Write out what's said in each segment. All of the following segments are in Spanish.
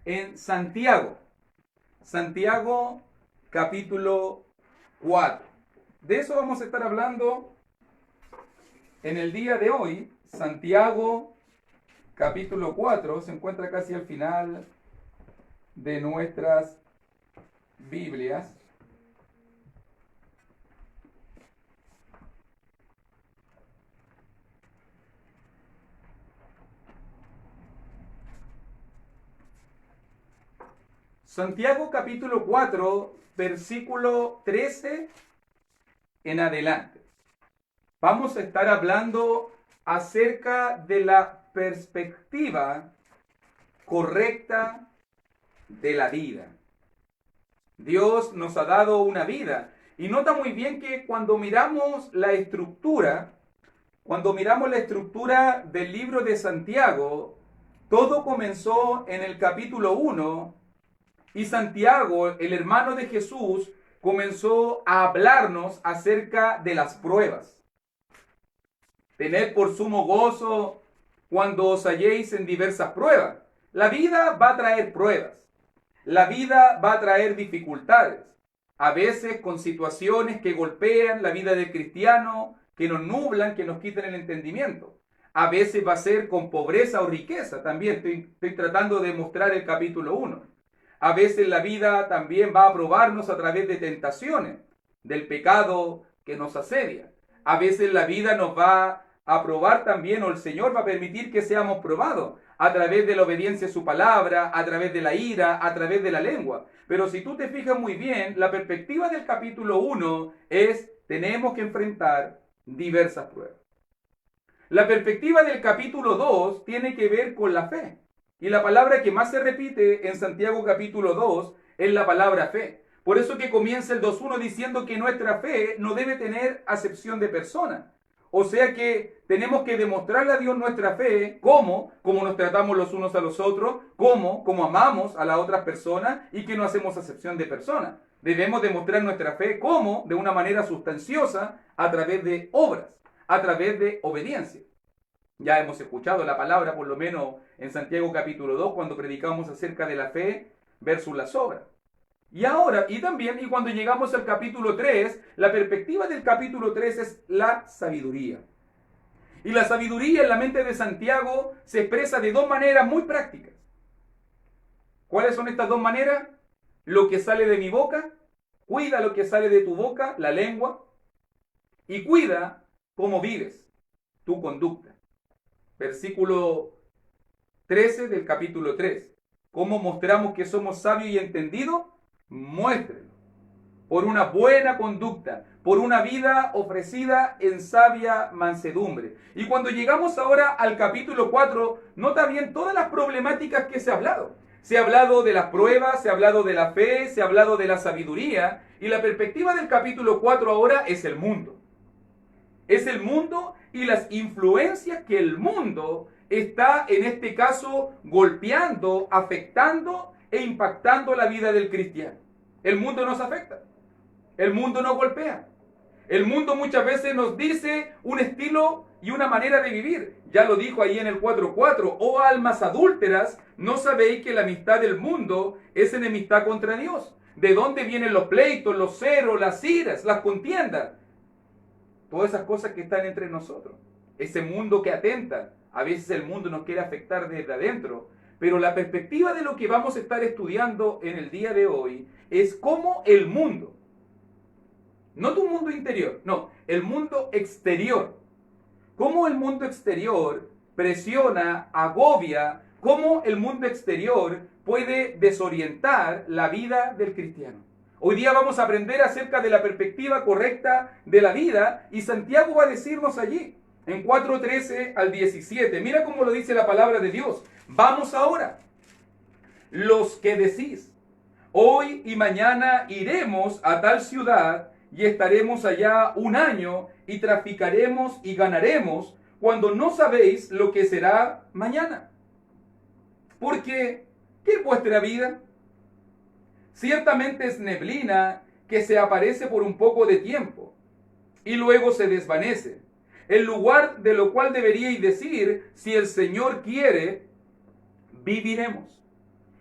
en Santiago. Santiago capítulo 4. De eso vamos a estar hablando en el día de hoy. Santiago capítulo 4 se encuentra casi al final de nuestras Biblias. Santiago capítulo 4, versículo 13 en adelante. Vamos a estar hablando acerca de la perspectiva correcta de la vida. Dios nos ha dado una vida y nota muy bien que cuando miramos la estructura del libro de Santiago, todo comenzó en el capítulo 1 y Santiago, el hermano de Jesús, comenzó a hablarnos acerca de las pruebas. Tened por sumo gozo cuando os halléis en diversas pruebas. La vida va a traer pruebas. La vida va a traer dificultades. A veces con situaciones que golpean la vida del cristiano, que nos nublan, que nos quitan el entendimiento. A veces va a ser con pobreza o riqueza. También estoy tratando de mostrar el capítulo 1. A veces la vida también va a probarnos a través de tentaciones, del pecado que nos asedia. A veces la vida nos va a probar también, o el Señor va a permitir que seamos probados a través de la obediencia a su palabra, a través de la ira, a través de la lengua. Pero si tú te fijas muy bien, la perspectiva del capítulo 1 es: tenemos que enfrentar diversas pruebas. La perspectiva del capítulo 2 tiene que ver con la fe. Y la palabra que más se repite en Santiago capítulo 2 es la palabra fe. Por eso que comienza el 2.1 diciendo que nuestra fe no debe tener acepción de persona. O sea que tenemos que demostrarle a Dios nuestra fe, cómo nos tratamos los unos a los otros, cómo amamos a las otras personas y que no hacemos acepción de personas. Debemos demostrar nuestra fe, cómo, de una manera sustanciosa, a través de obras, a través de obediencia. Ya hemos escuchado la palabra, por lo menos en Santiago capítulo 2, cuando predicamos acerca de la fe versus las obras. Y ahora, y cuando llegamos al capítulo 3, la perspectiva del capítulo 3 es la sabiduría. Y la sabiduría en la mente de Santiago se expresa de dos maneras muy prácticas. ¿Cuáles son estas dos maneras? Lo que sale de mi boca, cuida lo que sale de tu boca, la lengua, y cuida cómo vives, tu conducta. Versículo 13 del capítulo 3. ¿Cómo mostramos que somos sabios y entendidos? Muéstrenlo. Por una buena conducta, por una vida ofrecida en sabia mansedumbre. Y cuando llegamos ahora al capítulo 4, nota bien todas las problemáticas que se ha hablado. Se ha hablado de las pruebas, se ha hablado de la fe, se ha hablado de la sabiduría. Y la perspectiva del capítulo 4 ahora es el mundo. Es el mundo y las influencias que el mundo está, en este caso, golpeando, afectando e impactando la vida del cristiano. El mundo nos afecta. El mundo nos golpea. El mundo muchas veces nos dice un estilo y una manera de vivir. Ya lo dijo ahí en el 4.4. Oh almas adúlteras, ¿no sabéis que la amistad del mundo es enemistad contra Dios? ¿De dónde vienen los pleitos, los celos, las iras, las contiendas? Todas esas cosas que están entre nosotros. Ese mundo que atenta. A veces el mundo nos quiere afectar desde adentro. Pero la perspectiva de lo que vamos a estar estudiando en el día de hoy es cómo el mundo, no tu mundo interior, no, el mundo exterior. Cómo el mundo exterior presiona, agobia, cómo el mundo exterior puede desorientar la vida del cristiano. Hoy día vamos a aprender acerca de la perspectiva correcta de la vida y Santiago va a decirnos allí, en 4:13 al 17. Mira cómo lo dice la palabra de Dios. Vamos ahora, los que decís, hoy y mañana iremos a tal ciudad y estaremos allá un año y traficaremos y ganaremos, cuando no sabéis lo que será mañana. Porque, ¿qué es vuestra vida? Ciertamente es neblina que se aparece por un poco de tiempo y luego se desvanece. En lugar de lo cual deberíais decir, si el Señor quiere, viviremos.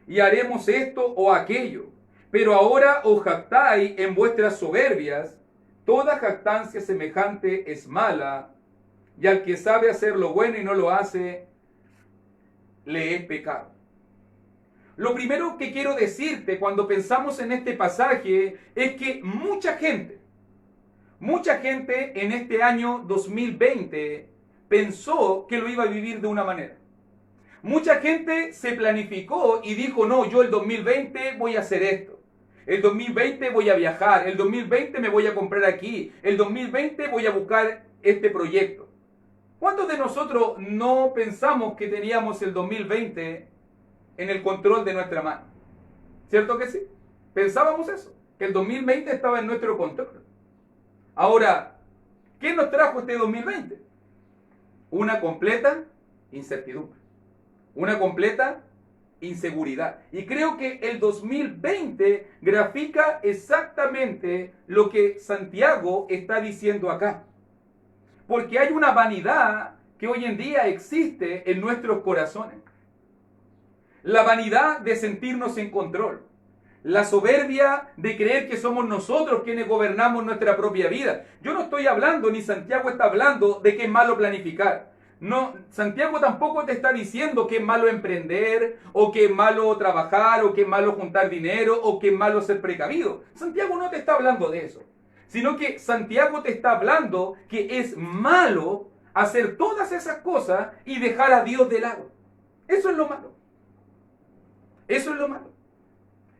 y haremos esto o aquello. Pero ahora os jactáis en vuestras soberbias. Toda jactancia semejante es mala, y al que sabe hacer lo bueno y no lo hace, le es pecado. Lo primero que quiero decirte cuando pensamos en este pasaje es que mucha gente en este año 2020 pensó que lo iba a vivir de una manera. Mucha gente se planificó y dijo, no, yo el 2020 voy a hacer esto. El 2020 voy a viajar. El 2020 me voy a comprar aquí. El 2020 voy a buscar este proyecto. ¿Cuántos de nosotros no pensamos que teníamos el 2020 en el control de nuestra mano? ¿Cierto que sí? Pensábamos eso, que el 2020 estaba en nuestro control. Ahora, ¿qué nos trajo este 2020? Una completa incertidumbre, una completa inseguridad. Y creo que el 2020 grafica exactamente lo que Santiago está diciendo acá. Porque hay una vanidad que hoy en día existe en nuestros corazones. La vanidad de sentirnos en control. La soberbia de creer que somos nosotros quienes gobernamos nuestra propia vida. Yo no estoy hablando, ni Santiago está hablando de que es malo planificar. No, Santiago tampoco te está diciendo que es malo emprender, o que es malo trabajar, o que es malo juntar dinero, o que es malo ser precavido. Santiago no te está hablando de eso. Sino que Santiago te está hablando que es malo hacer todas esas cosas y dejar a Dios de lado. Eso es lo malo. Eso es lo malo.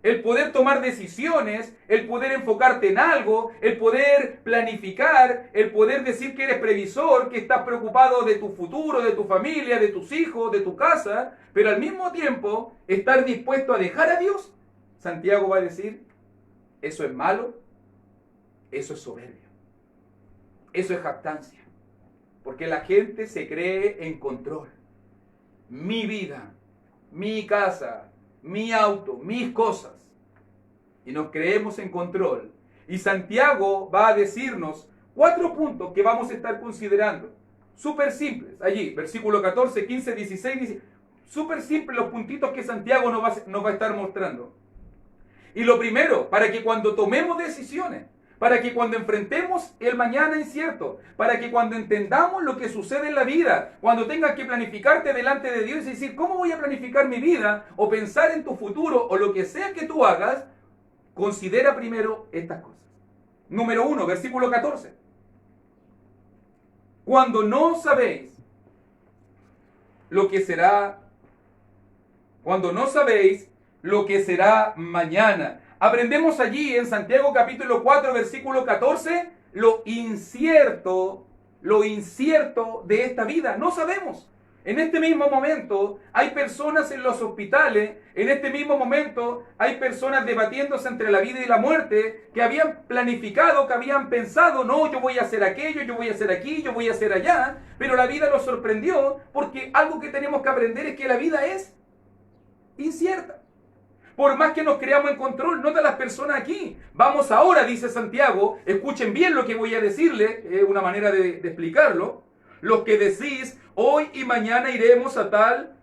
El poder tomar decisiones, el poder enfocarte en algo, el poder planificar, el poder decir que eres previsor, que estás preocupado de tu futuro, de tu familia, de tus hijos, de tu casa, pero al mismo tiempo estar dispuesto a dejar a Dios. Santiago va a decir, eso es malo, eso es soberbia, eso es jactancia, porque la gente se cree en control. Mi vida, mi casa, mi auto, mis cosas. Y nos creemos en control. Y Santiago va a decirnos 4 puntos que vamos a estar considerando. Súper simples. Allí, versículo 14, 15, 16, 17. Súper simples los puntitos que Santiago nos va a estar mostrando. Y lo primero, para que cuando tomemos decisiones, para que cuando enfrentemos el mañana incierto, para que cuando entendamos lo que sucede en la vida, cuando tengas que planificarte delante de Dios y decir, ¿cómo voy a planificar mi vida? O pensar en tu futuro, o lo que sea que tú hagas, considera primero estas cosas. Número 1, versículo 14. Cuando no sabéis lo que será, cuando no sabéis lo que será mañana. Aprendemos allí en Santiago capítulo 4, versículo 14, lo incierto de esta vida. No sabemos. En este mismo momento hay personas en los hospitales, en este mismo momento hay personas debatiéndose entre la vida y la muerte, que habían planificado, que habían pensado, no, yo voy a hacer aquello, yo voy a hacer aquí, yo voy a hacer allá, pero la vida los sorprendió, porque algo que tenemos que aprender es que la vida es incierta. Por más que nos creamos en control, nota las personas aquí. Vamos ahora, dice Santiago, escuchen bien lo que voy a decirle, una manera de explicarlo. Los que decís, hoy y mañana iremos a tal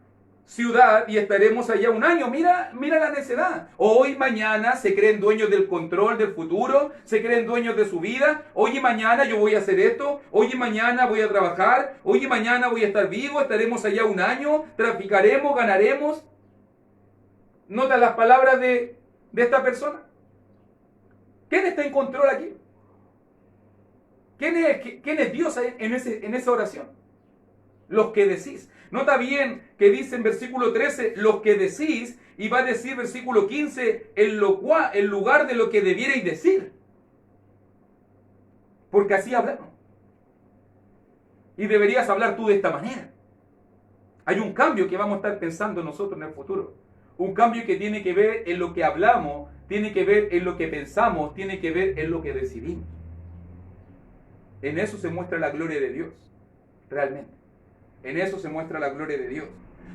ciudad y estaremos allá un año. Mira la necedad. Hoy y mañana se creen dueños del control del futuro, se creen dueños de su vida. Hoy y mañana yo voy a hacer esto, hoy y mañana voy a trabajar, hoy y mañana voy a estar vivo, estaremos allá un año, traficaremos, ganaremos. ¿Nota las palabras de esta persona? ¿Quién está en control aquí? ¿Quién es Dios en esa oración? Los que decís. Nota bien que dice en versículo 13, los que decís, y va a decir versículo 15, el lugar de lo que debierais decir. Porque así hablamos. Y deberías hablar tú de esta manera. Hay un cambio que vamos a estar pensando nosotros en el futuro. Un cambio que tiene que ver en lo que hablamos, tiene que ver en lo que pensamos, tiene que ver en lo que decidimos. En eso se muestra la gloria de Dios, realmente. En eso se muestra la gloria de Dios.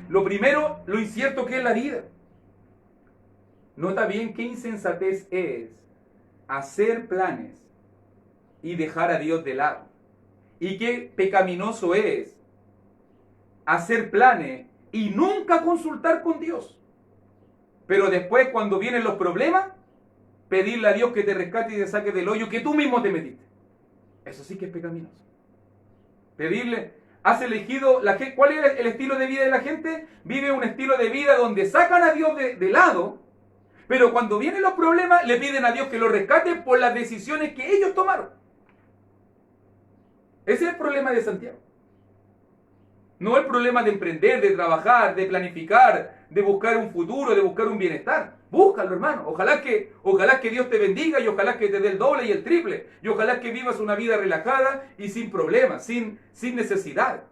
Lo primero, lo incierto que es la vida. Nota bien qué insensatez es hacer planes y dejar a Dios de lado. Y qué pecaminoso es hacer planes y nunca consultar con Dios. Pero después, cuando vienen los problemas, pedirle a Dios que te rescate y te saque del hoyo que tú mismo te metiste. Eso sí que es pecaminoso. Pedirle, has elegido, ¿cuál es el estilo de vida de la gente? Vive un estilo de vida donde sacan a Dios de lado, pero cuando vienen los problemas le piden a Dios que los rescate por las decisiones que ellos tomaron. Ese es el problema de Santiago. No el problema de emprender, de trabajar, de planificar, de buscar un futuro, de buscar un bienestar. Búscalo, hermano. Ojalá que Dios te bendiga y ojalá que te dé el doble y el triple. Y ojalá que vivas una vida relajada y sin problemas, sin necesidad.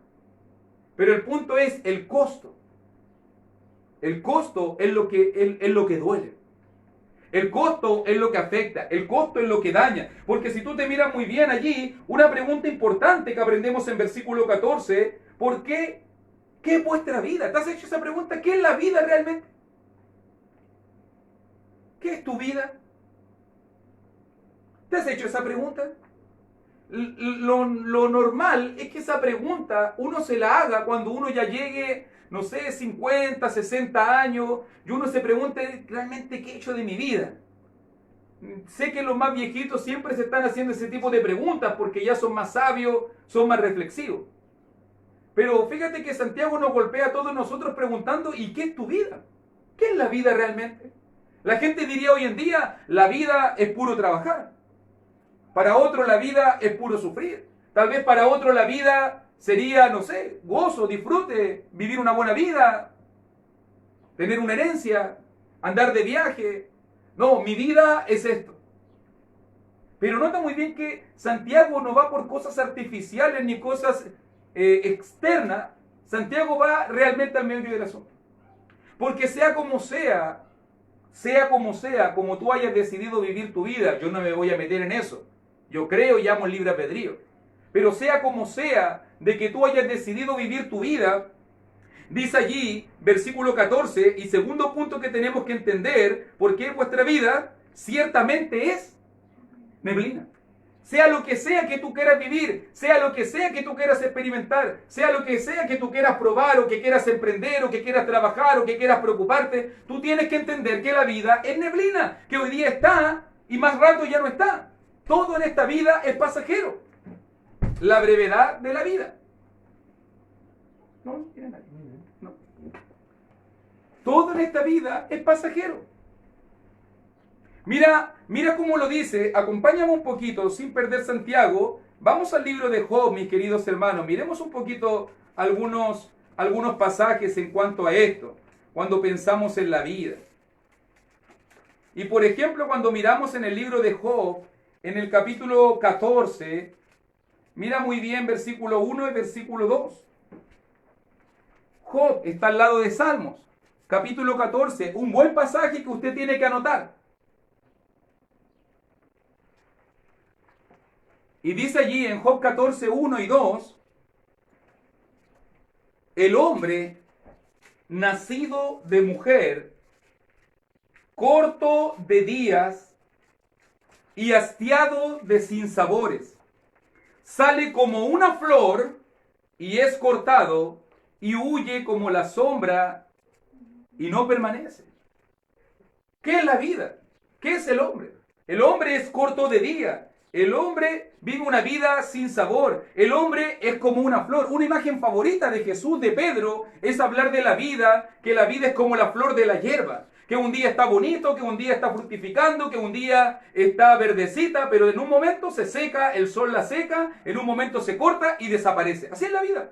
Pero el punto es el costo. El costo es lo que duele. El costo es lo que afecta, el costo es lo que daña. Porque si tú te miras muy bien allí, una pregunta importante que aprendemos en versículo 14, ¿por qué? ¿Qué es vuestra vida? ¿Te has hecho esa pregunta? ¿Qué es la vida realmente? ¿Qué es tu vida? ¿Te has hecho esa pregunta? Lo normal es que esa pregunta uno se la haga cuando uno ya llegue, no sé, 50, 60 años, y uno se pregunte realmente qué he hecho de mi vida. Sé que los más viejitos siempre se están haciendo ese tipo de preguntas porque ya son más sabios, son más reflexivos. Pero fíjate que Santiago nos golpea a todos nosotros preguntando, ¿y qué es tu vida? ¿Qué es la vida realmente? La gente diría hoy en día, la vida es puro trabajar. Para otro la vida es puro sufrir. Tal vez para otro la vida sería, no sé, gozo, disfrute, vivir una buena vida, tener una herencia, andar de viaje. No, mi vida es esto. Pero nota muy bien que Santiago no va por cosas artificiales ni cosas externas. Santiago va realmente al medio del asunto. Porque sea como sea, como tú hayas decidido vivir tu vida, yo no me voy a meter en eso. Yo creo y amo el libre albedrío. Pero sea como sea, de que tú hayas decidido vivir tu vida, dice allí, versículo 14, y segundo punto que tenemos que entender, porque vuestra vida ciertamente es neblina. Sea lo que sea que tú quieras vivir, sea lo que sea que tú quieras experimentar, sea lo que sea que tú quieras probar o que quieras emprender o que quieras trabajar o que quieras preocuparte, tú tienes que entender que la vida es neblina, que hoy día está y más rato ya no está. Todo en esta vida es pasajero. La brevedad de la vida. No. Todo en esta vida es pasajero. Mira cómo lo dice, acompáñame un poquito, sin perder Santiago. Vamos al libro de Job, mis queridos hermanos. Miremos un poquito algunos pasajes en cuanto a esto, cuando pensamos en la vida. Y por ejemplo, cuando miramos en el libro de Job, en el capítulo 14, mira muy bien versículo 1 y versículo 2. Job está al lado de Salmos, capítulo 14, un buen pasaje que usted tiene que anotar. Y dice allí en Job 14, 1 y 2, el hombre nacido de mujer, corto de días y hastiado de sinsabores, sale como una flor y es cortado y huye como la sombra y no permanece. ¿Qué es la vida? ¿Qué es el hombre? El hombre es corto de día. El hombre vive una vida sin sabor. El hombre es como una flor. Una imagen favorita de Jesús, de Pedro, es hablar de la vida, que la vida es como la flor de la hierba. Que un día está bonito, que un día está fructificando, que un día está verdecita, pero en un momento se seca, el sol la seca, en un momento se corta y desaparece. Así es la vida.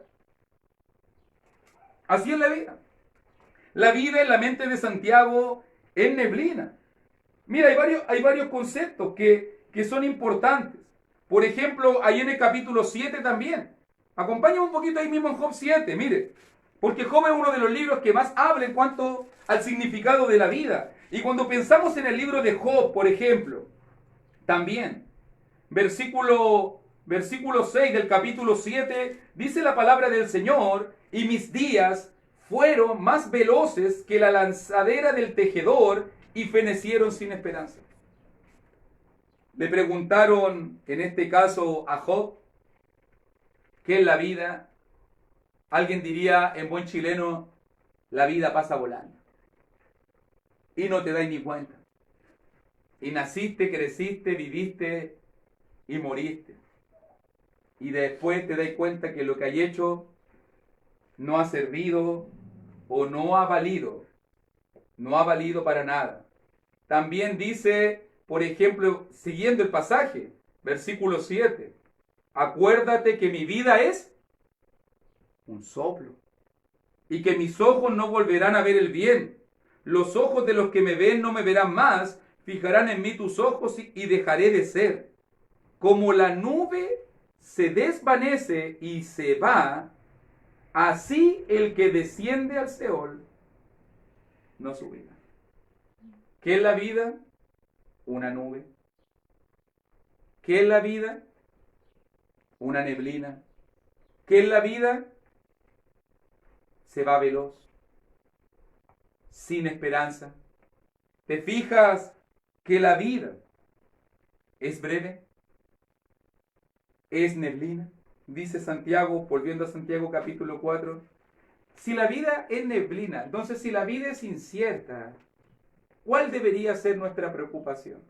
Así es la vida. La vida en la mente de Santiago es neblina. Mira, hay varios conceptos que son importantes. Por ejemplo, ahí en el capítulo 7 también. Acompáñame un poquito ahí mismo en Job 7, mire. Porque Job es uno de los libros que más habla en cuanto al significado de la vida. Y cuando pensamos en el libro de Job, por ejemplo, también, versículo 6 del capítulo 7, dice la palabra del Señor, y mis días fueron más veloces que la lanzadera del tejedor y fenecieron sin esperanza. Le preguntaron, en este caso, a Job, ¿qué es la vida? Alguien diría, en buen chileno, la vida pasa volando. y no te das ni cuenta. Y naciste, creciste, viviste y moriste. Y después te das cuenta que lo que hay hecho no ha servido o no ha valido. No ha valido para nada. También dice, por ejemplo, siguiendo el pasaje, versículo 7, acuérdate que mi vida es un soplo y que mis ojos no volverán a ver el bien. Los ojos de los que me ven no me verán más, fijarán en mí tus ojos y dejaré de ser. Como la nube se desvanece y se va, así el que desciende al Seol no subirá. ¿Qué es la vida? Una nube. ¿Qué es la vida? Una neblina. ¿Qué es la vida? Se va veloz, sin esperanza. ¿Te fijas que la vida es breve? Es neblina. Dice Santiago, volviendo a Santiago capítulo 4, si la vida es neblina, entonces si la vida es incierta, ¿cuál debería ser nuestra preocupación?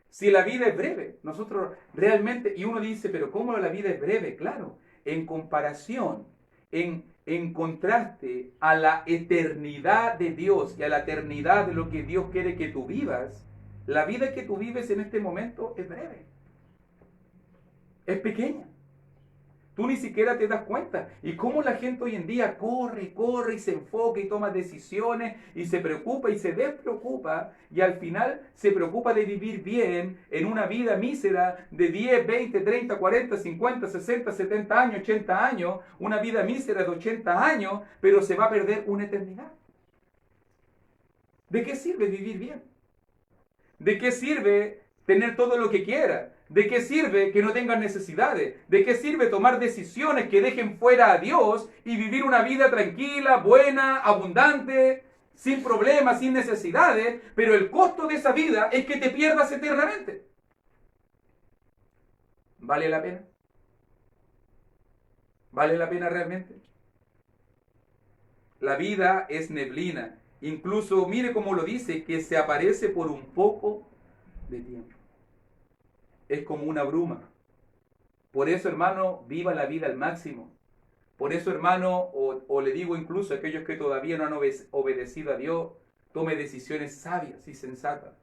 Si la vida es breve, nosotros realmente, y uno dice, pero ¿cómo la vida es breve? Claro, en comparación, en contraste a la eternidad de Dios y a la eternidad de lo que Dios quiere que tú vivas, la vida que tú vives en este momento es breve, es pequeña. Tú ni siquiera te das cuenta. Y cómo la gente hoy en día corre y se enfoca y toma decisiones y se preocupa y se despreocupa y al final se preocupa de vivir bien en una vida mísera de 10, 20, 30, 40, 50, 60, 70 años, 80 años, una vida mísera de 80 años, pero se va a perder una eternidad. ¿De qué sirve vivir bien? ¿De qué sirve tener todo lo que quiera? ¿De qué sirve que no tengan necesidades? ¿De qué sirve tomar decisiones que dejen fuera a Dios y vivir una vida tranquila, buena, abundante, sin problemas, sin necesidades? Pero el costo de esa vida es que te pierdas eternamente. ¿Vale la pena? ¿Vale la pena realmente? La vida es neblina. Incluso, mire cómo lo dice, que se aparece por un poco de tiempo. Es como una bruma. Por eso, hermano, viva la vida al máximo. Por eso, hermano, o le digo incluso a aquellos que todavía no han obedecido a Dios, tome decisiones sabias y sensatas.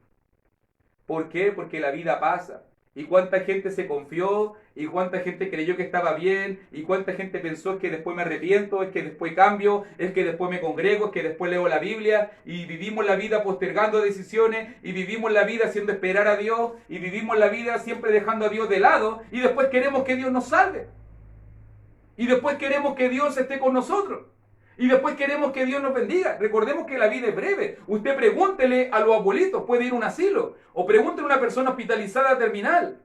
¿Por qué? Porque la vida pasa. Y cuánta gente se confió, y cuánta gente creyó que estaba bien, y cuánta gente pensó es que después me arrepiento, es que después cambio, es que después me congrego, es que después leo la Biblia, y vivimos la vida postergando decisiones, y vivimos la vida haciendo esperar a Dios, y vivimos la vida siempre dejando a Dios de lado, y después queremos que Dios nos salve. Y después queremos que Dios esté con nosotros. Y después queremos que Dios nos bendiga. Recordemos que la vida es breve. Usted pregúntele a los abuelitos, puede ir a un asilo. O pregúntele a una persona hospitalizada terminal.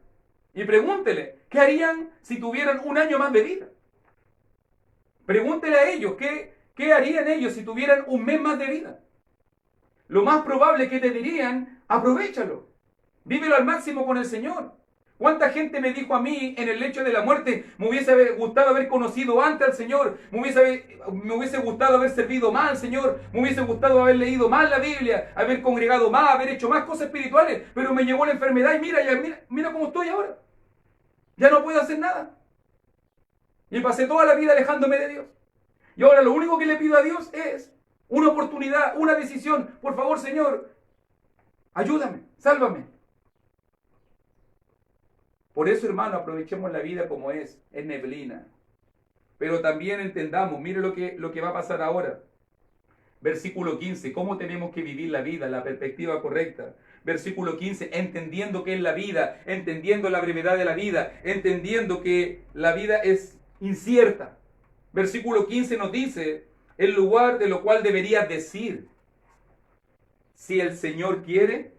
Y pregúntele, ¿qué harían si tuvieran un año más de vida? Pregúntele a ellos, ¿qué harían ellos si tuvieran un mes más de vida? Lo más probable es que te dirían, aprovéchalo. Vívelo al máximo con el Señor. ¿Cuánta gente me dijo a mí en el lecho de la muerte, me hubiese gustado haber conocido antes al Señor, me hubiese gustado haber servido más al Señor, me hubiese gustado haber leído más la Biblia, haber congregado más, haber hecho más cosas espirituales, pero me llegó la enfermedad y mira cómo estoy ahora. Ya no puedo hacer nada. Y pasé toda la vida alejándome de Dios. Y ahora lo único que le pido a Dios es una oportunidad, una decisión. Por favor, Señor, ayúdame, sálvame. Por eso, hermano, aprovechemos la vida como es neblina. Pero también entendamos, mire lo que va a pasar ahora. Versículo 15, ¿cómo tenemos que vivir la vida? La perspectiva correcta. Versículo 15, entendiendo qué es la vida, entendiendo la brevedad de la vida, entendiendo que la vida es incierta. Versículo 15 nos dice, el lugar de lo cual deberías decir, si el Señor quiere,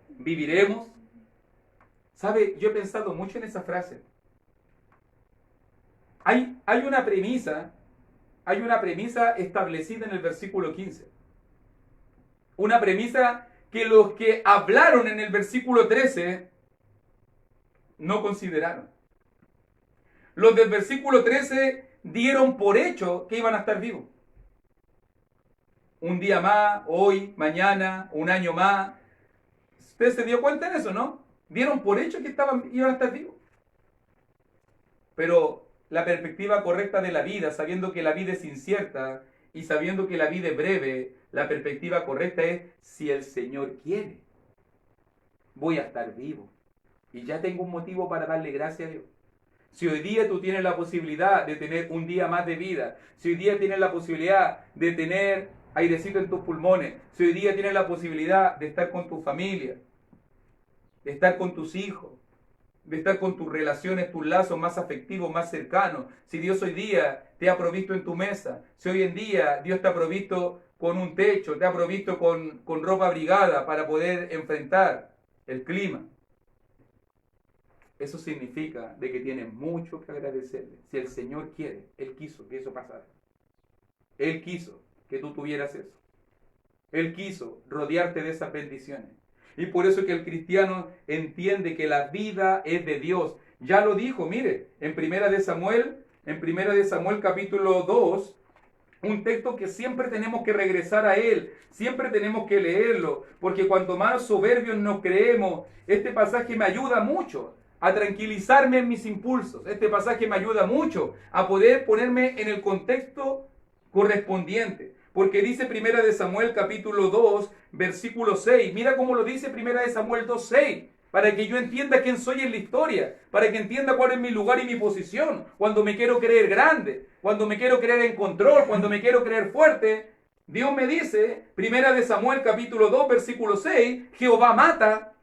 viviremos. ¿Sabe? Yo he pensado mucho en esa frase. Hay una premisa establecida en el versículo 15. Una premisa que los que hablaron en el versículo 13 no consideraron. Los del versículo 13 dieron por hecho que iban a estar vivos. un día más, hoy, mañana, un año más. ¿Usted se dio cuenta de eso, no? Dieron por hecho que iban a estar vivos. Pero la perspectiva correcta de la vida, sabiendo que la vida es incierta y sabiendo que la vida es breve, la perspectiva correcta es: si el Señor quiere, voy a estar vivo. Y ya tengo un motivo para darle gracias a Dios. Si hoy día tú tienes la posibilidad de tener un día más de vida, si hoy día tienes la posibilidad de tener airecito en tus pulmones, si hoy día tienes la posibilidad de estar con tu familia, de estar con tus hijos, de estar con tus relaciones, tus lazos más afectivos, más cercanos, si Dios hoy día te ha provisto en tu mesa, si hoy en día Dios te ha provisto con un techo, te ha provisto con ropa abrigada para poder enfrentar el clima, eso significa de que tienes mucho que agradecerle. Si el Señor quiere, Él quiso que eso pasara. Él quiso que tú tuvieras eso. Él quiso rodearte de esas bendiciones. Y por eso que el cristiano entiende que la vida es de Dios. Ya lo dijo, mire, en Primera de Samuel capítulo 2, un texto que siempre tenemos que regresar a él, siempre tenemos que leerlo, porque cuanto más soberbios nos creemos, este pasaje me ayuda mucho a tranquilizarme en mis impulsos. Este pasaje me ayuda mucho a poder ponerme en el contexto correspondiente. Porque dice Primera de Samuel capítulo 2, versículo 6. Mira cómo lo dice Primera de Samuel 2, 6. Para que yo entienda quién soy en la historia. Para que entienda cuál es mi lugar y mi posición. Cuando me quiero creer grande. Cuando me quiero creer en control. Cuando me quiero creer fuerte. Dios me dice, Primera de Samuel capítulo 2, versículo 6. Jehová mata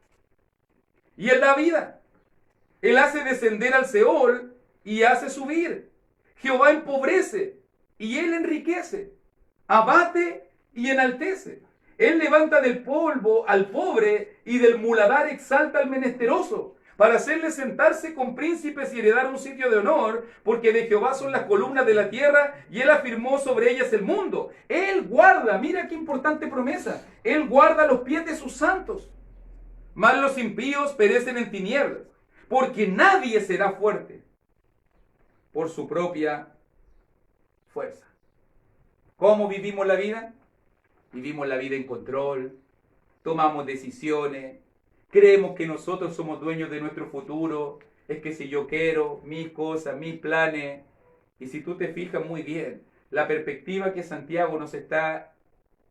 y Él da vida. Él hace descender al Seol y hace subir. Jehová empobrece y Él enriquece. Abate y enaltece. Él levanta del polvo al pobre y del muladar exalta al menesteroso, para hacerle sentarse con príncipes y heredar un sitio de honor, porque de Jehová son las columnas de la tierra y Él afirmó sobre ellas el mundo. Él guarda, mira qué importante promesa, Él guarda los pies de sus santos, mas los impíos perecen en tinieblas, porque nadie será fuerte por su propia fuerza. ¿Cómo vivimos la vida? Vivimos la vida en control, tomamos decisiones, creemos que nosotros somos dueños de nuestro futuro, es que si yo quiero, mis cosas, mis planes. Y si tú te fijas muy bien, la perspectiva que Santiago nos está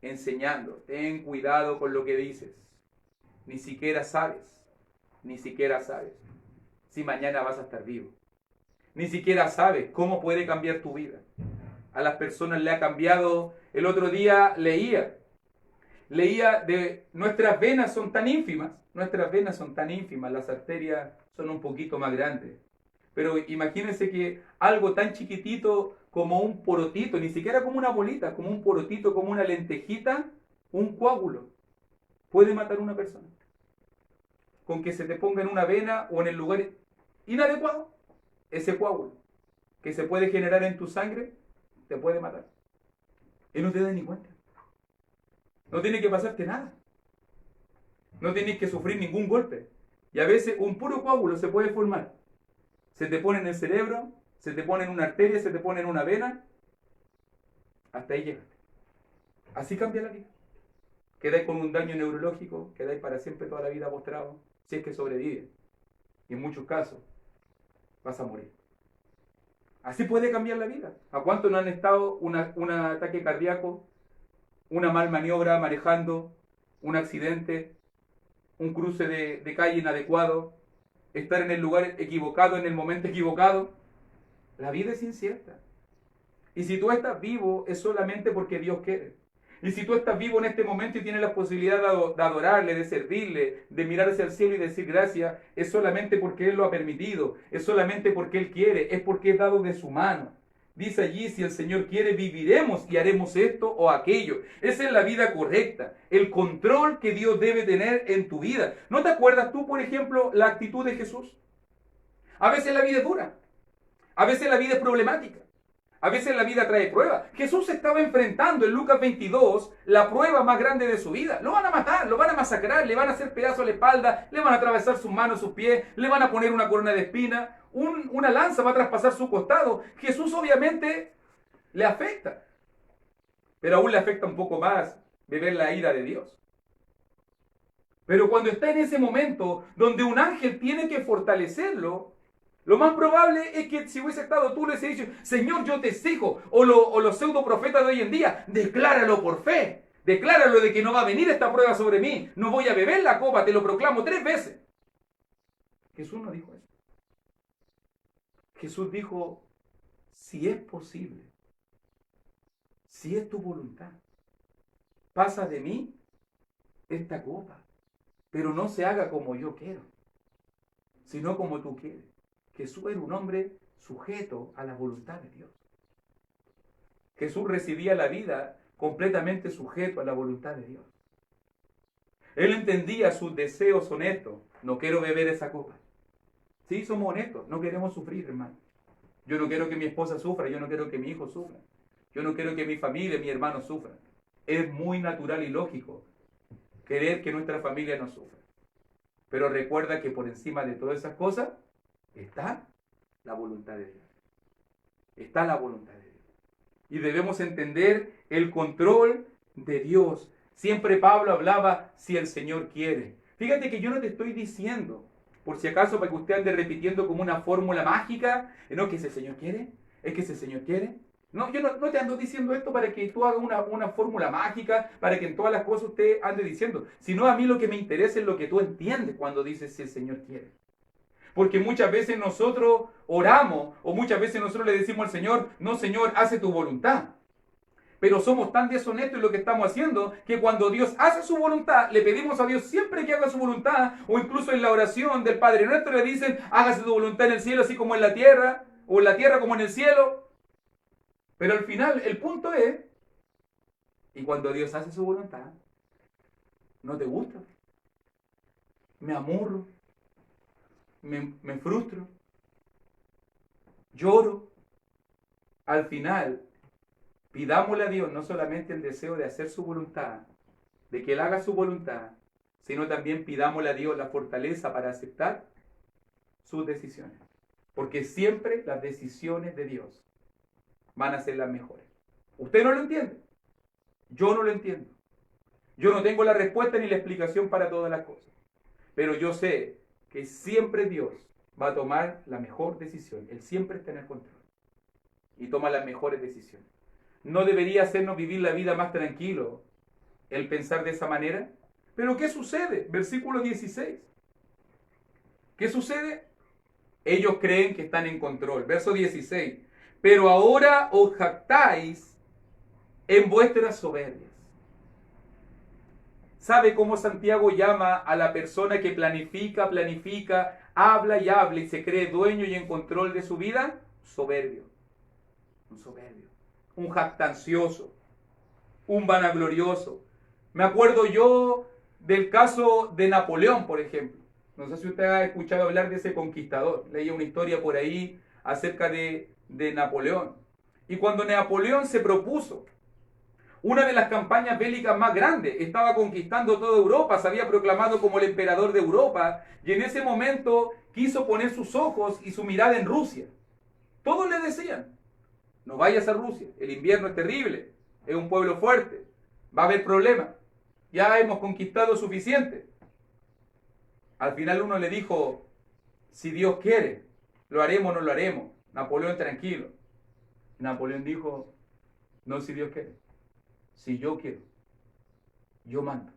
enseñando, ten cuidado con lo que dices. Ni siquiera sabes si mañana vas a estar vivo. Ni siquiera sabes cómo puede cambiar tu vida. A las personas le ha cambiado. El otro día leía de nuestras venas son tan ínfimas, las arterias son un poquito más grandes. Pero imagínense que algo tan chiquitito como un porotito, ni siquiera como una bolita, como un porotito, como una lentejita, un coágulo, puede matar a una persona. Con que se te ponga en una vena o en el lugar inadecuado, ese coágulo que se puede generar en tu sangre, te puede matar. Y no te das ni cuenta. No tiene que pasarte nada. No tienes que sufrir ningún golpe. Y a veces un puro coágulo se puede formar. Se te pone en el cerebro, se te pone en una arteria, se te pone en una vena. Hasta ahí llegaste. Así cambia la vida. Quedáis con un daño neurológico, quedáis para siempre toda la vida postrado, si es que sobrevive. Y en muchos casos vas a morir. Así puede cambiar la vida. ¿A cuánto no han estado un ataque cardíaco, una mal maniobra manejando, un accidente, un cruce de calle inadecuado, estar en el lugar equivocado, en el momento equivocado? La vida es incierta. Y si tú estás vivo, es solamente porque Dios quiere. Y si tú estás vivo en este momento y tienes la posibilidad de adorarle, de servirle, de mirar hacia el cielo y decir gracias, es solamente porque Él lo ha permitido, es solamente porque Él quiere, es porque es dado de su mano. Dice allí, si el Señor quiere, viviremos y haremos esto o aquello. Esa es la vida correcta, el control que Dios debe tener en tu vida. ¿No te acuerdas tú, por ejemplo, la actitud de Jesús? A veces la vida es dura, a veces la vida es problemática. A veces la vida trae pruebas. Jesús estaba enfrentando en Lucas 22 la prueba más grande de su vida. Lo van a matar, lo van a masacrar, le van a hacer pedazos a la espalda, le van a atravesar sus manos, sus pies, le van a poner una corona de espina, una lanza va a traspasar su costado. Jesús obviamente le afecta. pero aún le afecta un poco más beber la ira de Dios. Pero cuando está en ese momento donde un ángel tiene que fortalecerlo, lo más probable es que si hubiese estado tú, le hubiese dicho, Señor, yo te exijo, o los pseudo profetas de hoy en día, decláralo por fe, decláralo de que no va a venir esta prueba sobre mí, no voy a beber la copa, te lo proclamo 3 veces. Jesús no dijo eso. Jesús dijo, si es posible, si es tu voluntad, pasa de mí esta copa, pero no se haga como yo quiero, sino como tú quieres. Jesús era un hombre sujeto a la voluntad de Dios. Jesús recibía la vida completamente sujeto a la voluntad de Dios. Él entendía sus deseos honestos. No quiero beber esa copa. Sí, somos honestos, no queremos sufrir, hermano. Yo no quiero que mi esposa sufra, yo no quiero que mi hijo sufra. Yo no quiero que mi familia, mi hermano sufran. Es muy natural y lógico querer que nuestra familia no sufra. Pero recuerda que por encima de todas esas cosas está la voluntad de Dios. Está la voluntad de Dios. Y debemos entender el control de Dios. Siempre Pablo hablaba si el Señor quiere. Fíjate que yo no te estoy diciendo, por si acaso para que usted ande repitiendo como una fórmula mágica, no, que si el Señor quiere, es que si el Señor quiere. No, yo no te ando diciendo esto para que tú hagas una fórmula mágica, para que en todas las cosas usted ande diciendo, sino a mí lo que me interesa es lo que tú entiendes cuando dices si el Señor quiere. Porque muchas veces nosotros oramos o muchas veces nosotros le decimos al Señor, no Señor, hace tu voluntad. Pero somos tan deshonestos en lo que estamos haciendo que cuando Dios hace su voluntad, le pedimos a Dios siempre que haga su voluntad, o incluso en la oración del Padre Nuestro le dicen, hágase tu voluntad en el cielo así como en la tierra, o en la tierra como en el cielo. Pero al final el punto es, y cuando Dios hace su voluntad, no te gusta, me amurro, me frustro, lloro. Al final, pidámosle a Dios no solamente el deseo de hacer su voluntad, de que Él haga su voluntad, sino también pidámosle a Dios la fortaleza para aceptar sus decisiones. Porque siempre las decisiones de Dios van a ser las mejores. Usted no lo entiende. Yo no lo entiendo. Yo no tengo la respuesta ni la explicación para todas las cosas. Pero yo sé que siempre Dios va a tomar la mejor decisión. Él siempre está en el control. Y toma las mejores decisiones. ¿No debería hacernos vivir la vida más tranquilo el pensar de esa manera? Pero ¿qué sucede? Versículo 16. ¿Qué sucede? Ellos creen que están en control. Verso 16. Pero ahora os jactáis en vuestras soberbias. ¿Sabe cómo Santiago llama a la persona que planifica, habla y habla y se cree dueño y en control de su vida? Soberbio. Un soberbio. Un jactancioso. Un vanaglorioso. Me acuerdo yo del caso de Napoleón, por ejemplo. No sé si usted ha escuchado hablar de ese conquistador. Leí una historia por ahí acerca de Napoleón. Y cuando Napoleón se propuso una de las campañas bélicas más grandes, estaba conquistando toda Europa, se había proclamado como el emperador de Europa, y en ese momento quiso poner sus ojos y su mirada en Rusia. Todos le decían, no vayas a Rusia, el invierno es terrible, es un pueblo fuerte, va a haber problemas, ya hemos conquistado suficiente. Al final uno le dijo, si Dios quiere, lo haremos o no lo haremos. Napoleón tranquilo. Napoleón dijo, no si Dios quiere, si yo quiero, yo mando.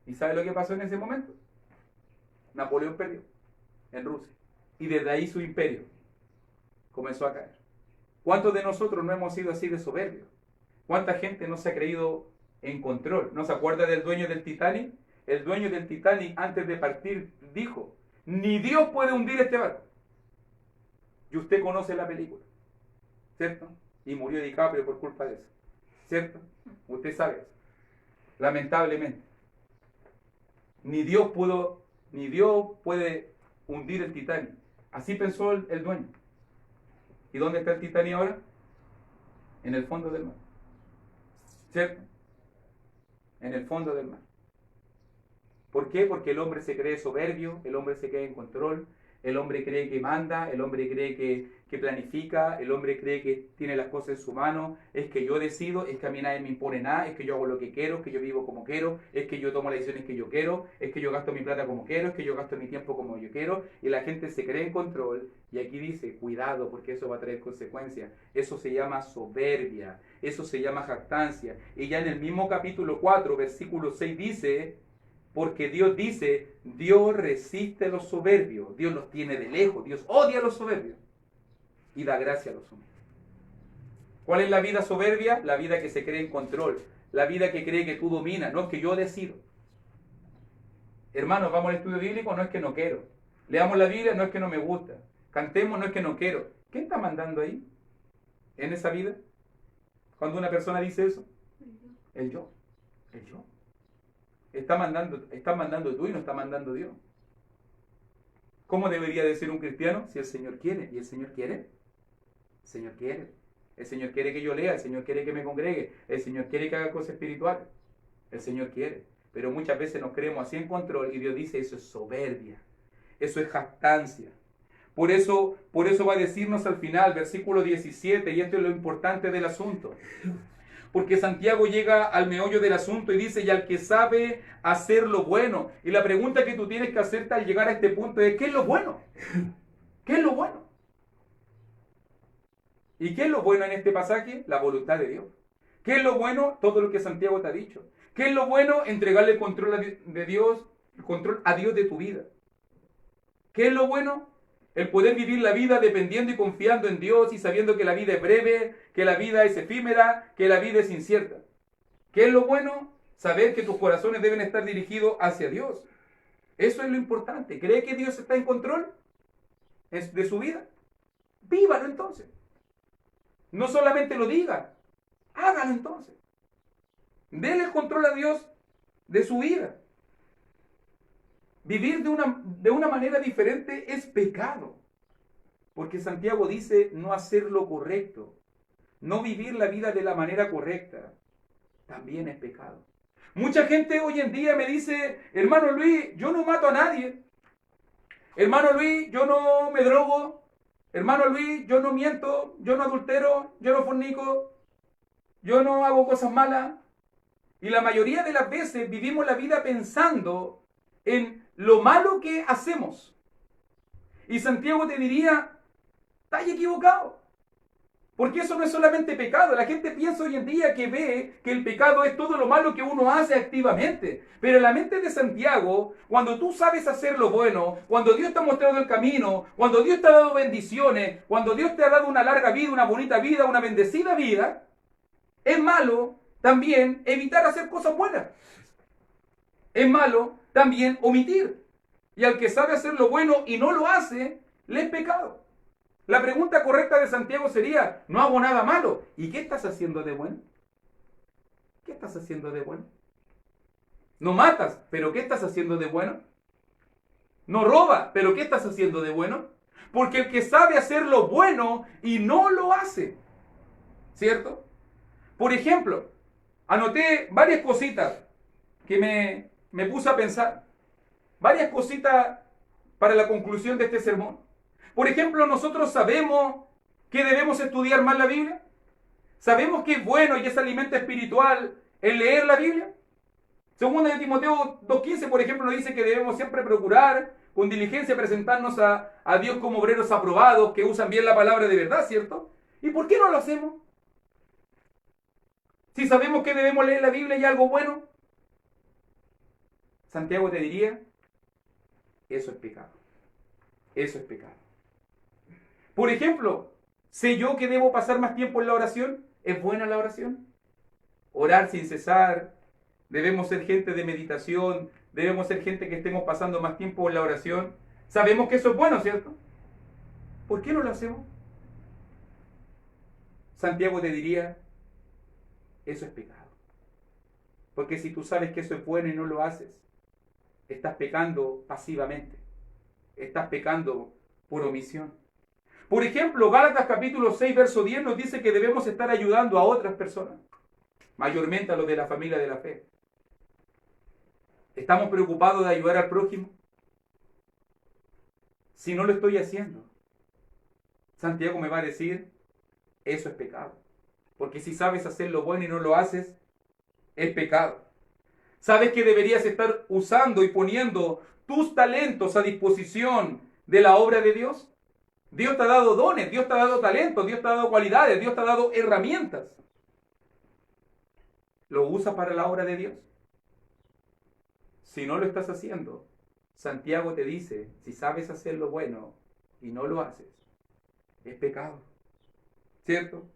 ¿Y sabe lo que pasó en ese momento? Napoleón perdió en Rusia. Y desde ahí su imperio comenzó a caer. ¿Cuántos de nosotros no hemos sido así de soberbios? ¿Cuánta gente no se ha creído en control? ¿No se acuerda del dueño del Titanic? El dueño del Titanic antes de partir dijo, ni Dios puede hundir este barco. Y usted conoce la película, ¿cierto? Y murió DiCaprio por culpa de eso, ¿cierto? Usted sabe eso. Lamentablemente. Ni Dios puede hundir el Titanic. Así pensó el dueño. ¿Y dónde está el Titanic ahora? En el fondo del mar. ¿Cierto? En el fondo del mar. ¿Por qué? Porque el hombre se cree soberbio, el hombre se cree en control, El hombre cree que manda, el hombre cree que planifica, el hombre cree que tiene las cosas en su mano, es que yo decido, es que a mí nadie me impone nada, es que yo hago lo que quiero, es que yo vivo como quiero, es que yo tomo las decisiones que yo quiero, es que yo gasto mi plata como quiero, es que yo gasto mi tiempo como yo quiero, y la gente se cree en control, y aquí dice, cuidado, porque eso va a traer consecuencias. Eso se llama soberbia, eso se llama jactancia. Y ya en el mismo capítulo 4, versículo 6 dice, porque Dios dice, Dios resiste a los soberbios, Dios los tiene de lejos, Dios odia a los soberbios y da gracia a los humildes. ¿Cuál es la vida soberbia? La vida que se cree en control, la vida que cree que tú dominas, no es que yo decido. Hermanos, vamos al estudio bíblico, no es que no quiero. Leamos la Biblia, no es que no me gusta. Cantemos, no es que no quiero. ¿Quién está mandando ahí? ¿En esa vida? Cuando una persona dice eso, el yo. El yo. Está mandando tú y no está mandando Dios. ¿Cómo debería decir un cristiano? Si el Señor quiere. ¿Y el Señor quiere? El Señor quiere. El Señor quiere que yo lea, el Señor quiere que me congregue, el Señor quiere que haga cosas espirituales. El Señor quiere. Pero muchas veces nos creemos así en control y Dios dice, eso es soberbia. Eso es jactancia. Por eso va a decirnos al final, versículo 17, y esto es lo importante del asunto. Porque Santiago llega al meollo del asunto y dice, y al que sabe hacer lo bueno. Y la pregunta que tú tienes que hacerte al llegar a este punto es, ¿qué es lo bueno? ¿Qué es lo bueno? ¿Y qué es lo bueno en este pasaje? La voluntad de Dios. ¿Qué es lo bueno? Todo lo que Santiago te ha dicho. ¿Qué es lo bueno? Entregarle el control de Dios, el control a Dios de tu vida. ¿Qué es lo bueno? El poder vivir la vida dependiendo y confiando en Dios y sabiendo que la vida es breve, que la vida es efímera, que la vida es incierta. ¿Qué es lo bueno? Saber que tus corazones deben estar dirigidos hacia Dios. Eso es lo importante. ¿Cree que Dios está en control de su vida? Vívalo entonces. No solamente lo diga, hágalo entonces. Dele el control a Dios de su vida. Vivir de una manera diferente es pecado. Porque Santiago dice no hacer lo correcto. No vivir la vida de la manera correcta. También es pecado. Mucha gente hoy en día me dice, hermano Luis, yo no mato a nadie. Hermano Luis, yo no me drogo. Hermano Luis, yo no miento, yo no adultero, yo no fornico, yo no hago cosas malas. Y la mayoría de las veces vivimos la vida pensando en lo malo que hacemos. Y Santiago te diría, estás equivocado. Porque eso no es solamente pecado. La gente piensa hoy en día que ve que el pecado es todo lo malo que uno hace activamente. Pero en la mente de Santiago, cuando tú sabes hacer lo bueno, cuando Dios te ha mostrado el camino, cuando Dios te ha dado bendiciones, cuando Dios te ha dado una larga vida, una bonita vida, una bendecida vida, es malo también evitar hacer cosas buenas. Es malo también omitir. Y al que sabe hacer lo bueno y no lo hace, le es pecado. La pregunta correcta de Santiago sería, no hago nada malo. ¿Y qué estás haciendo de bueno? ¿Qué estás haciendo de bueno? No matas, pero ¿qué estás haciendo de bueno? No robas, pero ¿qué estás haciendo de bueno? Porque el que sabe hacer lo bueno y no lo hace, ¿cierto? Por ejemplo, anoté varias cositas que me puse a pensar. Varias cositas para la conclusión de este sermón. Por ejemplo, nosotros sabemos que debemos estudiar más la Biblia. Sabemos que es bueno y es alimento espiritual el leer la Biblia. Segunda de Timoteo 2:15, por ejemplo, nos dice que debemos siempre procurar con diligencia presentarnos a Dios como obreros aprobados que usan bien la palabra de verdad, ¿cierto? ¿Y por qué no lo hacemos? Si sabemos que debemos leer la Biblia y algo bueno. Santiago te diría, eso es pecado. Eso es pecado. Por ejemplo, ¿sé yo que debo pasar más tiempo en la oración? ¿Es buena la oración? Orar sin cesar. Debemos ser gente de meditación. Debemos ser gente que estemos pasando más tiempo en la oración. Sabemos que eso es bueno, ¿cierto? ¿Por qué no lo hacemos? Santiago te diría, eso es pecado. Porque si tú sabes que eso es bueno y no lo haces, estás pecando pasivamente. Estás pecando por omisión. Por ejemplo, Gálatas capítulo 6, verso 10 nos dice que debemos estar ayudando a otras personas, mayormente a los de la familia de la fe. ¿Estamos preocupados de ayudar al prójimo? si no lo estoy haciendo? Santiago me va a decir, eso es pecado. Porque si sabes hacer lo bueno y no lo haces, es pecado. ¿Sabes que deberías estar usando y poniendo tus talentos a disposición de la obra de Dios? Dios te ha dado dones, Dios te ha dado talentos, Dios te ha dado cualidades, Dios te ha dado herramientas. ¿Lo usas para la obra de Dios? Si no lo estás haciendo, Santiago te dice, si sabes hacer lo bueno y no lo haces, es pecado. ¿Cierto?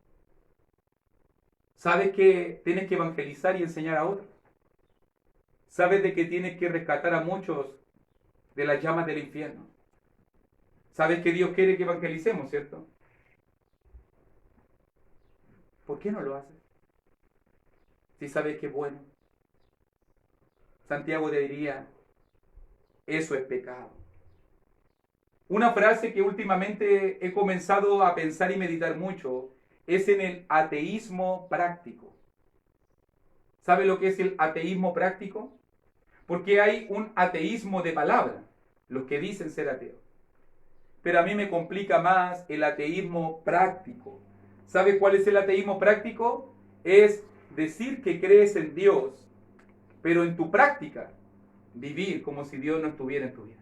Sabes que tienes que evangelizar y enseñar a otros. Sabes de que tienes que rescatar a muchos de las llamas del infierno. Sabes que Dios quiere que evangelicemos, ¿cierto? ¿Por qué no lo haces? Si sabes que es bueno. Santiago te diría, eso es pecado. Una frase que últimamente he comenzado a pensar y meditar mucho es en el ateísmo práctico. ¿Sabe lo que es el ateísmo práctico? Porque hay un ateísmo de palabra, los que dicen ser ateos. Pero a mí me complica más el ateísmo práctico. ¿Sabe cuál es el ateísmo práctico? Es decir que crees en Dios, pero en tu práctica vivir como si Dios no estuviera en tu vida.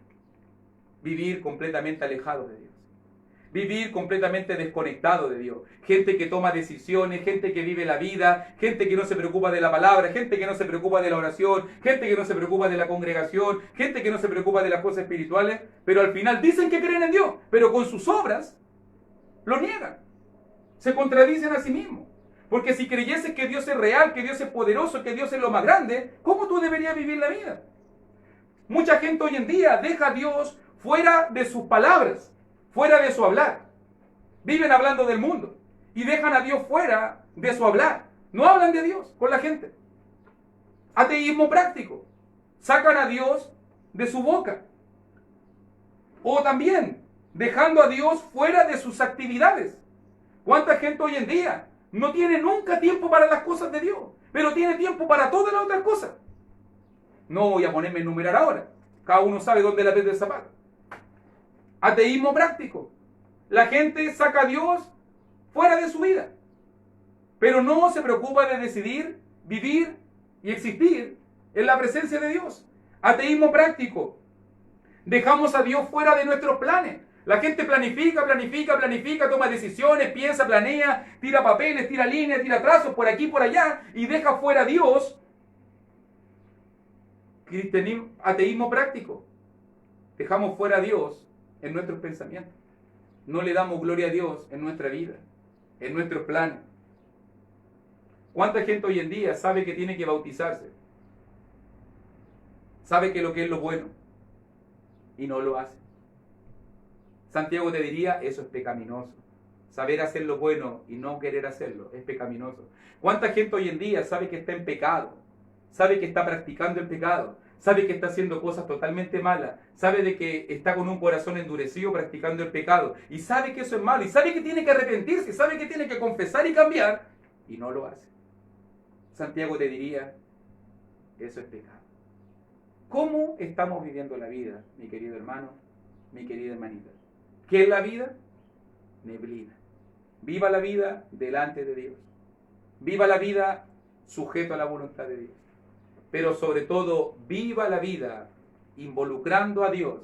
Vivir completamente alejado de Dios. Vivir completamente desconectado de Dios. Gente que toma decisiones, gente que vive la vida, gente que no se preocupa de la palabra, gente que no se preocupa de la oración, gente que no se preocupa de la congregación, gente que no se preocupa de las cosas espirituales, pero al final dicen que creen en Dios, pero con sus obras lo niegan. Se contradicen a sí mismos. Porque si creyeses que Dios es real, que Dios es poderoso, que Dios es lo más grande, ¿cómo tú deberías vivir la vida? Mucha gente hoy en día deja a Dios fuera de sus palabras, fuera de su hablar. Viven hablando del mundo y dejan a Dios fuera de su hablar. No hablan de Dios con la gente. Ateísmo práctico. Sacan a Dios de su boca. O también dejando a Dios fuera de sus actividades. ¿Cuánta gente hoy en día no tiene nunca tiempo para las cosas de Dios, pero tiene tiempo para todas las otras cosas? No voy a ponerme a enumerar ahora. Cada uno sabe dónde la pierde el zapato. Ateísmo práctico. La gente saca a Dios fuera de su vida, pero no se preocupa de decidir, vivir y existir en la presencia de Dios. Ateísmo práctico. Dejamos a Dios fuera de nuestros planes. La gente planifica, toma decisiones, piensa, planea, tira papeles, tira líneas, tira trazos por aquí, por allá y deja fuera a Dios. Ateísmo práctico. Dejamos fuera a Dios en nuestros pensamientos. No le damos gloria a Dios en nuestra vida, en nuestros planes. ¿Cuánta gente hoy en día sabe que tiene que bautizarse? Sabe que lo que es lo bueno y no lo hace. Santiago te diría, eso es pecaminoso. Saber hacer lo bueno y no querer hacerlo es pecaminoso. ¿Cuánta gente hoy en día sabe que está en pecado? Sabe que está practicando el pecado, sabe que está haciendo cosas totalmente malas, sabe de que está con un corazón endurecido practicando el pecado, y sabe que eso es malo, y sabe que tiene que arrepentirse, sabe que tiene que confesar y cambiar, y no lo hace. Santiago te diría, eso es pecado. ¿Cómo estamos viviendo la vida, mi querido hermano, mi querida hermanita? ¿Qué es la vida? Neblina. Viva la vida delante de Dios. Viva la vida sujeto a la voluntad de Dios. Pero sobre todo, viva la vida involucrando a Dios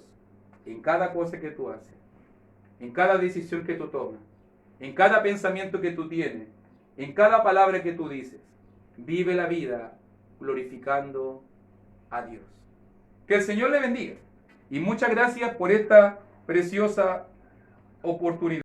en cada cosa que tú haces, en cada decisión que tú tomas, en cada pensamiento que tú tienes, en cada palabra que tú dices. Vive la vida glorificando a Dios. Que el Señor le bendiga. Y muchas gracias por esta preciosa oportunidad.